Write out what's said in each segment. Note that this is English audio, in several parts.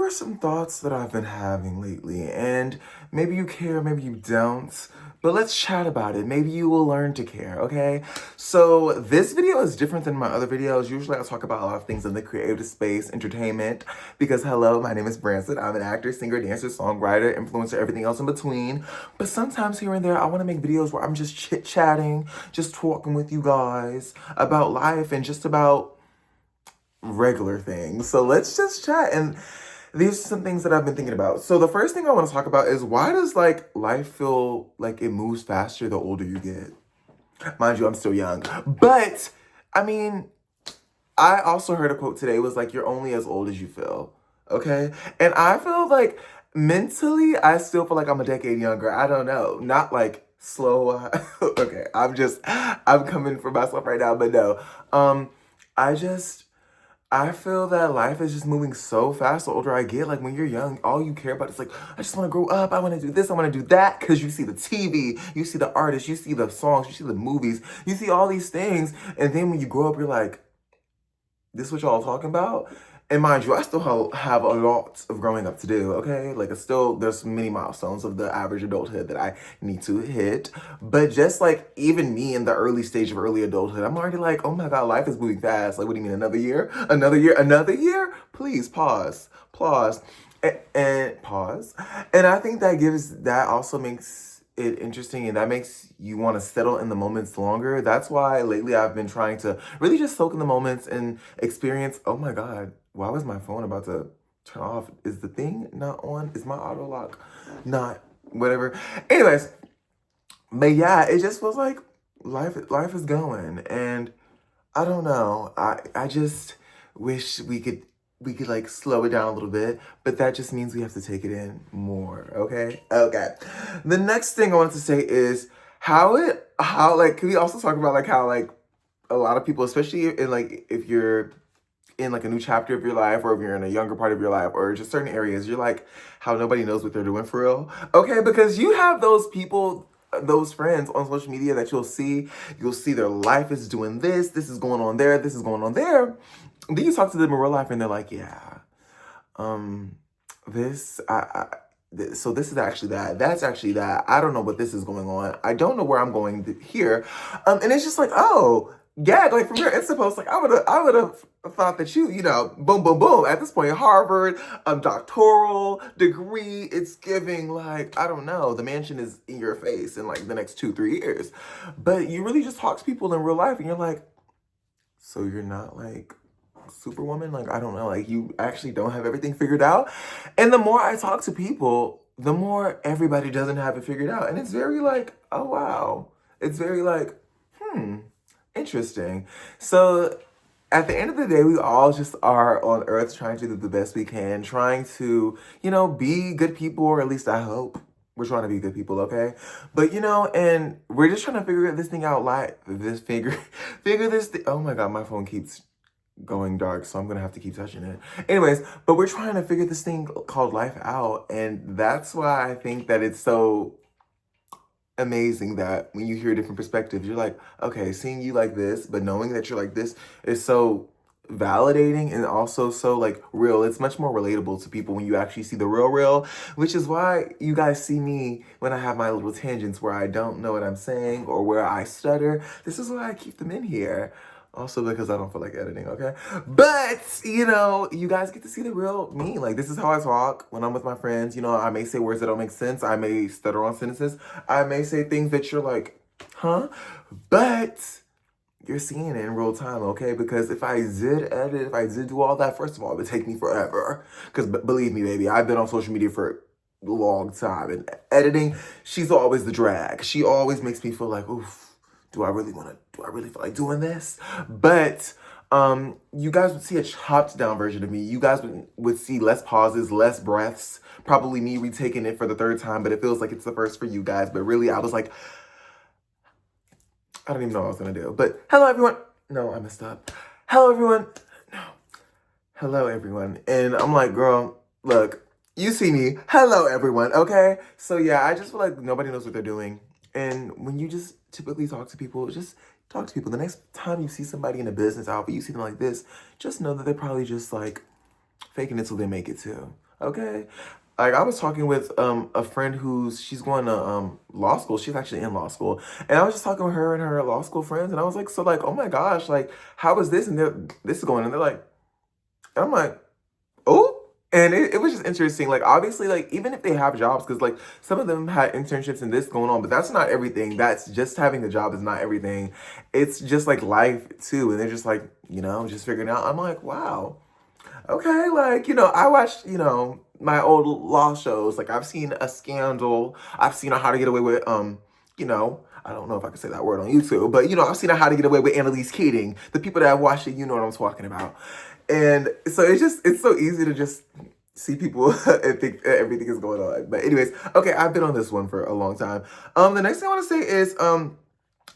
are some thoughts that I've been having lately, and maybe you care, maybe you don't, but let's chat about it. Maybe you will learn to care, okay? So, this video is different than my other videos. Usually, I talk about a lot of things in the creative space, entertainment, because hello, my name is Branson. I'm an actor, singer, dancer, songwriter, influencer, everything else in between. But sometimes here and there, I want to make videos where I'm just chit chatting, just talking with you guys about life and just about regular things. So let's just chat. And these are some things that I've been thinking about. So the first thing I want to talk about is why does like life feel like it moves faster the older you get? Mind you, I'm still young. But I mean, I also heard a quote today was like you're only as old as you feel. Okay? And I feel like mentally I still feel like I'm a decade younger. I don't know. Not like slow. Okay, I'm coming for myself right now, but no. I just I feel that life is just moving so fast the older I get. Like when you're young, all you care about is like, I just want to grow up. I want to do this. I want to do that. Because you see the TV, you see the artists, you see the songs, you see the movies, you see all these things. And then when you grow up, you're like, this is what y'all talking about? And mind you, I still have a lot of growing up to do, okay? Like, there's many milestones of the average adulthood that I need to hit. But just like even me in the early stage of early adulthood, I'm already like, oh my God, life is moving fast. Like, what do you mean, another year? Another year? Another year? Please pause. Pause. And pause. And I think that also makes it interesting and that makes you want to settle in the moments longer. That's why lately I've been trying to really just soak in the moments and experience. Oh my God, why was my phone about to turn off? Is the thing not on? Is my auto lock not whatever? Anyways, but yeah, it just feels like life is going and I don't know. I just wish we could like slow it down a little bit, but that just means we have to take it in more, okay? Okay. The next thing I wanted to say is how like can we also talk about like how like a lot of people, especially in like if you're in like a new chapter of your life or if you're in a younger part of your life or just certain areas, you're like how nobody knows what they're doing for real. Okay, because you have those people, those friends on social media that you'll see their life is doing this is going on there, this is going on there. Then you talk to them in real life and they're like, yeah, um, this, so this is actually that. That's actually that. I don't know what this is going on. I don't know where I'm going here. And it's just like, oh, yeah, like from your Insta post, like I would have thought that you know, boom, boom, boom. At this point, Harvard, doctoral degree. It's giving like I don't know. The mansion is in your face in like the next 2, 3 years, but you really just talk to people in real life, and you're like, so you're not like superwoman, like I don't know, like you actually don't have everything figured out. And the more I talk to people, the more everybody doesn't have it figured out, and it's very like, oh wow, it's very like, hmm, interesting. So at the end of the day, we all just are on earth trying to do the best we can, trying to, be good people, or at least I hope we're trying to be good people, okay? But and we're just trying to figure this thing out, like this figure, figure this thing. Oh my God, my phone keeps going dark, so I'm gonna have to keep touching it. Anyways, but we're trying to figure this thing called life out, and that's why I think that it's so amazing that when you hear different perspectives, you're like, okay, seeing you like this, but knowing that you're like this is so validating and also so like real. It's much more relatable to people when you actually see the real, which is why you guys see me when I have my little tangents where I don't know what I'm saying or where I stutter. This is why I keep them in here. Also because I don't feel like editing, okay? But, you guys get to see the real me. Like, this is how I talk when I'm with my friends. I may say words that don't make sense. I may stutter on sentences. I may say things that you're like, huh? But you're seeing it in real time, okay? Because if I did edit, if I did do all that, first of all, it would take me forever. Because believe me, baby, I've been on social media for a long time. And editing, she's always the drag. She always makes me feel like, oof, do I really feel like doing this? But you guys would see a chopped down version of me. You guys would see less pauses, less breaths, probably me retaking it for the third time, but it feels like it's the first for you guys. But really, I was like, I don't even know what I was gonna do. But hello, everyone. No, I messed up. Hello, everyone. No. Hello, everyone. And I'm like, girl, look, you see me. Hello, everyone. Okay. So yeah, I just feel like nobody knows what they're doing. And when you just typically talk to people, just talk to people. The next time you see somebody in a business outfit, you see them like this, just know that they're probably just like faking it till they make it too. Okay? Like I was talking with a friend she's going to law school. She's actually in law school. And I was just talking with her and her law school friends and I was like, so like, oh my gosh, like how is this? And this is going and they're like, and I'm like, oh, and it was just interesting. Like, obviously, like, even if they have jobs, because, like, some of them had internships and this going on, but that's not everything. That's just having a job is not everything. It's just, like, life, too. And they're just, like, just figuring out. I'm like, wow. Okay, like, I watched, my old law shows. Like, I've seen A Scandal. I've seen How to Get Away with, I don't know if I can say that word on YouTube, but, I've seen How to Get Away with Annalise Keating. The people that have watched it, you know what I'm talking about. And so it's so easy to just see people and think everything is going on. But anyways, okay, I've been on this one for a long time. The next thing I want to say is,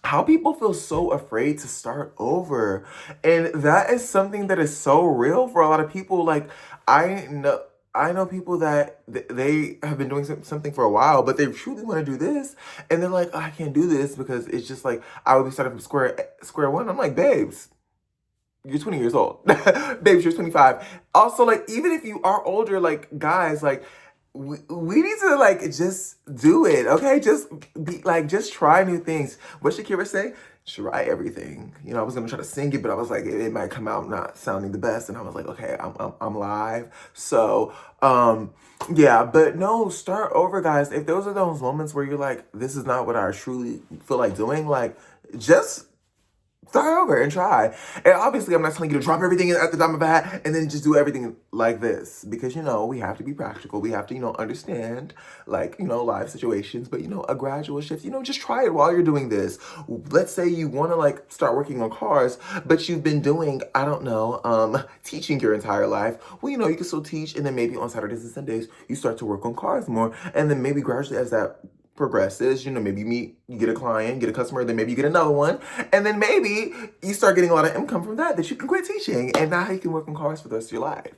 how people feel so afraid to start over. And that is something that is so real for a lot of people. Like, I know people that they have been doing something for a while, but they truly want to do this, and they're like, oh, I can't do this because it's just like I would be starting from square one. I'm like, babes, you're 20 years old. Babes, you're 25. Also, like, even if you are older, like, guys, like, we need to, like, just do it, okay? Just try new things. What Shakira say? Try everything. I was gonna try to sing it, but I was like, it might come out not sounding the best, and I was like, okay, I'm live. So, yeah, but no, start over, guys. If those are those moments where you're like, this is not what I truly feel like doing, like, just start over and try. And obviously, I'm not telling you to drop everything at the time of a hat and then just do everything like this. Because, we have to be practical. We have to, understand, like, live situations. But, a gradual shift, just try it while you're doing this. Let's say you want to, like, start working on cars, but you've been doing, I don't know, teaching your entire life. Well, you can still teach. And then maybe on Saturdays and Sundays, you start to work on cars more. And then maybe gradually as that progresses, maybe you get a client, get a customer, then maybe you get another one, and then maybe you start getting a lot of income from that you can quit teaching, and now you can work on cars for the rest of your life.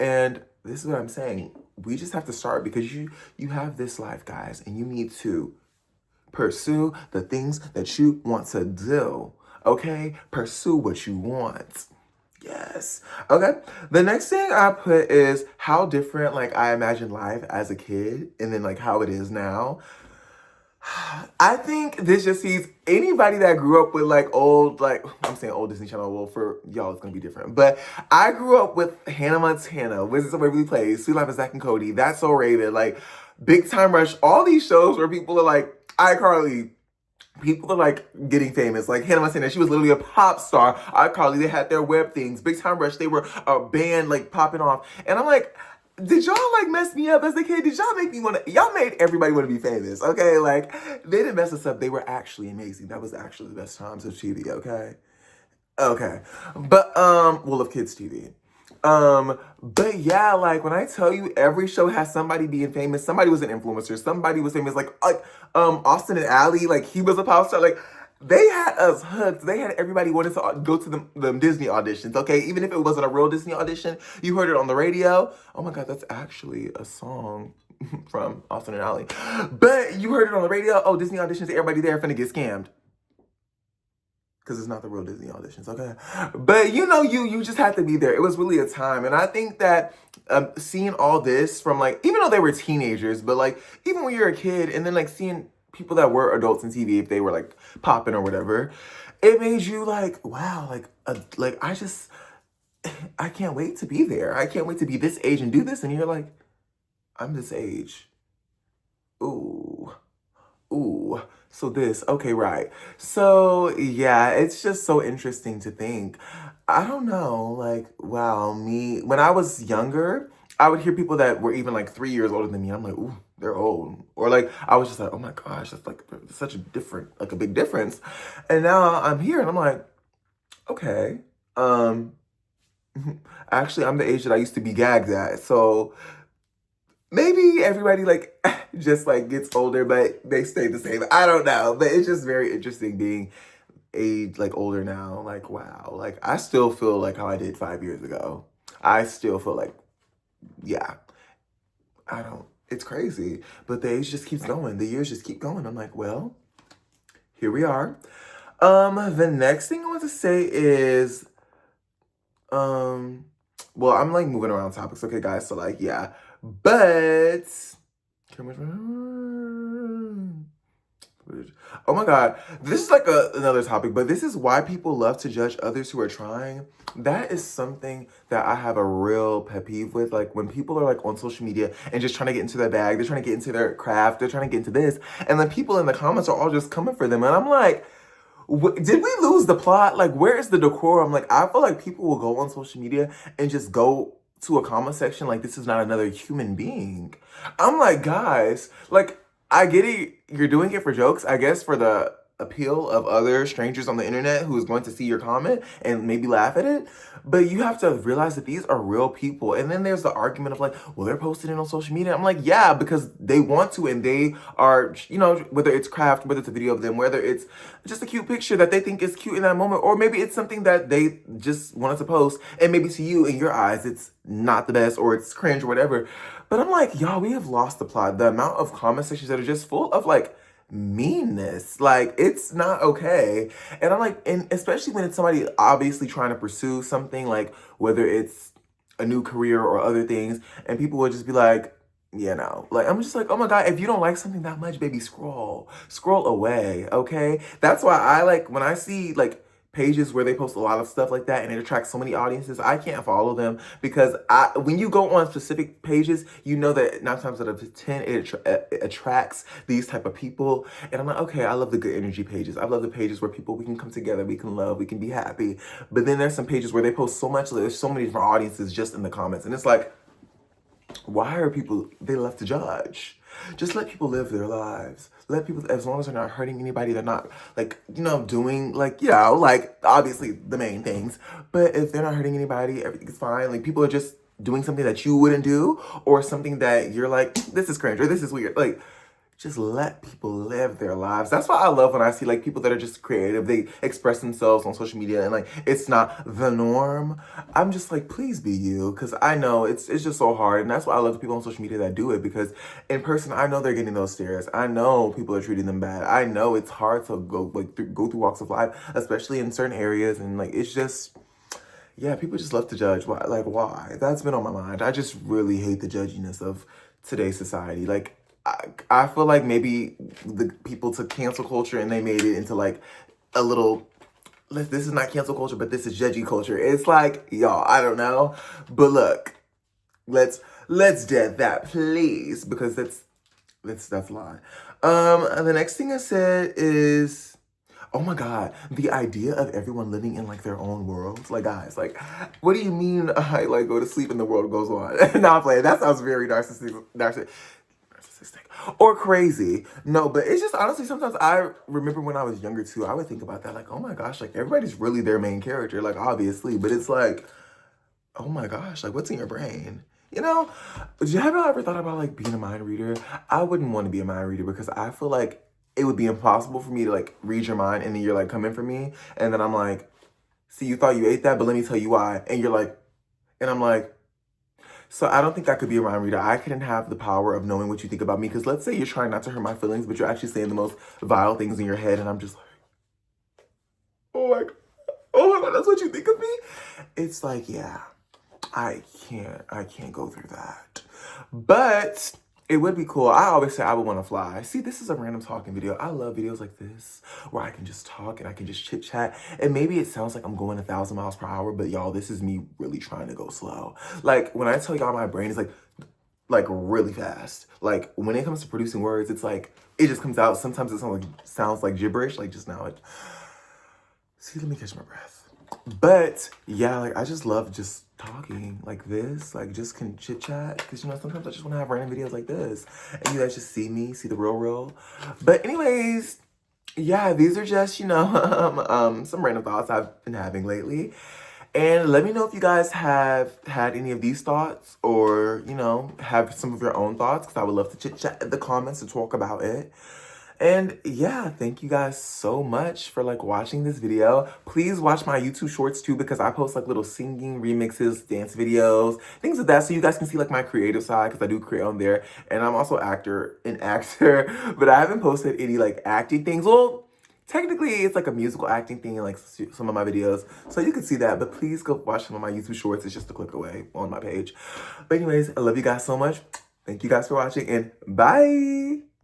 And this is what I'm saying. We just have to start because you have this life, guys, and you need to pursue the things that you want to do. Okay? Pursue what you want. Yes. Okay. The next thing I put is how different, like, I imagine life as a kid and then, like, how it is now. I think this just sees anybody that grew up with like old, like I'm saying old Disney Channel. Well, for y'all, it's gonna be different. But I grew up with Hannah Montana, Wizards of Waverly Place, Sweet Life of Zack and Cody, That's So Raven, like Big Time Rush. All these shows where people are like iCarly. People are like getting famous. Like Hannah Montana, she was literally a pop star. iCarly, they had their web things. Big Time Rush, they were a band like popping off. And I'm like, did y'all like mess me up as a kid? Did y'all make me y'all made everybody want to be famous, okay? Like, they didn't mess us up. They were actually amazing. That was actually the best times of TV, okay? Okay. But, well, of kids TV. But yeah, like when I tell you every show has somebody being famous, somebody was an influencer, somebody was famous, like Austin and Ally, like he was a pop star, like they had us hooked. They had everybody wanted to go to them Disney auditions, okay? Even if it wasn't a real Disney audition, you heard it on the radio. Oh my God, that's actually a song from Austin and Ally. But you heard it on the radio. Oh, Disney auditions, everybody there finna get scammed. Because it's not the real Disney auditions, okay? But you just had to be there. It was really a time. And I think that seeing all this from like, even though they were teenagers, but like, even when you're a kid and then like seeing people that were adults in TV, if they were like popping or whatever, it made you like, wow, like I can't wait to be there. I can't wait to be this age and do this. And you're like, I'm this age. Ooh. Ooh, so this, okay, right. So yeah, it's just so interesting to think. I don't know, like, wow, when I was younger, I would hear people that were even like 3 years older than me. I'm like, ooh, they're old. Or like, I was just like, oh my gosh, that's like such a big difference. And now I'm here and I'm like, okay, um, actually, I'm the age that I used to be gagged at. So maybe everybody like just like gets older, but they stay the same. I don't know, but it's just very interesting being age like older now. Like wow, like I still feel like how I did 5 years ago. I still feel like yeah. I don't. It's crazy, but the age just keeps going. The years just keep going. I'm like, well, here we are. The next thing I want to say is, well, I'm like moving around topics, okay, guys? So like, yeah. But oh my God, this is like another topic, but this is why people love to judge others who are trying. That is something that I have a real pet peeve with. Like when people are like on social media and just trying to get into their bag, they're trying to get into their craft, they're trying to get into this, and then people in the comments are all just coming for them, and I'm like, did we lose the plot? Like, where is the decorum? Like, I feel like people will go on social media and just go to a comment section like this is not another human being. I'm like, guys, like, I get it. You're doing it for jokes, I guess, for the appeal of other strangers on the internet who is going to see your comment and maybe laugh at it. But you have to realize that these are real people. And then there's the argument of like, well, they're posting it on social media. I'm like, yeah, because they want to, and they are, you know, whether it's craft, whether it's a video of them, whether it's just a cute picture that they think is cute in that moment, or maybe it's something that they just wanted to post, and maybe to you, in your eyes, it's not the best, or it's cringe, or whatever. But I'm like, y'all, we have lost the plot. The amount of comment sections that are just full of like meanness, like it's not okay. And I'm like, and especially when it's somebody obviously trying to pursue something, like whether it's a new career or other things, and people would just be like, you know, like I'm just like, oh my God, if you don't like something that much, baby, scroll away, okay? That's why I like when I see like pages where they post a lot of stuff like that and it attracts so many audiences, I can't follow them, because when you go on specific pages, you know that 9 times out of 10 it attracts these type of people. And I'm like, okay, I love the good energy pages. I love the pages where we can come together, we can love, we can be happy. But then there's some pages where they post so much, there's so many different audiences just in the comments, and it's like, why are people, they left to judge? Just let people live their lives. Let people, as long as they're not hurting anybody, they're not like, you know, doing like, you know, like obviously the main things. But if they're not hurting anybody, everything's fine. Like people are just doing something that you wouldn't do, or something that you're like, this is cringe, or this is weird. Like, just let people live their lives. That's why I love when I see like people that are just creative. They express themselves on social media and like it's not the norm. I'm just like, please be you, because I know it's just so hard. And that's why I love the people on social media that do it, because in person I know they're getting those stares. I know people are treating them bad. I know it's hard to go go through walks of life, especially in certain areas, and like it's just, yeah, people just love to judge. Why? Like, why? That's been on my mind. I just really hate the judginess of today's society. Like, I feel like maybe the people took cancel culture and they made it into like a little, this is not cancel culture, but this is judgy culture. It's like, y'all, I don't know. But look, let's dead that, please, because that's a lie. The next thing I said is, oh my God, the idea of everyone living in like their own world. Like, guys, like, what do you mean I like go to sleep and the world goes on? Not playing. That sounds very narcissistic or crazy. No, but it's just honestly, sometimes I remember when I was younger too, I would think about that, like, oh my gosh, like everybody's really their main character, like obviously, but it's like, oh my gosh, like what's in your brain? You know, have you ever thought about like being a mind reader? I wouldn't want to be a mind reader, because I feel like it would be impossible for me to like read your mind and then you're like coming for me. And then I'm like, see, you thought you ate that, but let me tell you why. And you're like, and I'm like, so I don't think I could be a mind reader. I couldn't have the power of knowing what you think about me. Because let's say you're trying not to hurt my feelings, but you're actually saying the most vile things in your head. And I'm just like, oh my God, that's what you think of me? It's like, yeah, I can't go through that. But it would be cool. I always say I would want to fly. See, this is a random talking video. I love videos like this where I can just talk and I can just chit chat. And maybe it sounds like I'm going 1,000 miles per hour, but y'all, this is me really trying to go slow. Like when I tell y'all my brain is like really fast. Like when it comes to producing words, it's like, it just comes out. Sometimes it sounds like gibberish, like just now. See, let me catch my breath. But yeah, like I just love just talking like this, like just can chit chat, because you know sometimes I just want to have random videos like this and you guys just see me, see the real. But anyways, yeah, these are just, you know, some random thoughts I've been having lately. And let me know if you guys have had any of these thoughts, or, you know, have some of your own thoughts, because I would love to chit chat in the comments and talk about it. And yeah, thank you guys so much for like watching this video. Please watch my YouTube shorts too, because I post like little singing remixes, dance videos, things like that, so you guys can see like my creative side, because I do create on there. And I'm also an actor, but I haven't posted any like acting things. Well, technically it's like a musical acting thing in like some of my videos. So you can see that, but please go watch some of my YouTube shorts. It's just a click away on my page. But anyways, I love you guys so much. Thank you guys for watching and bye.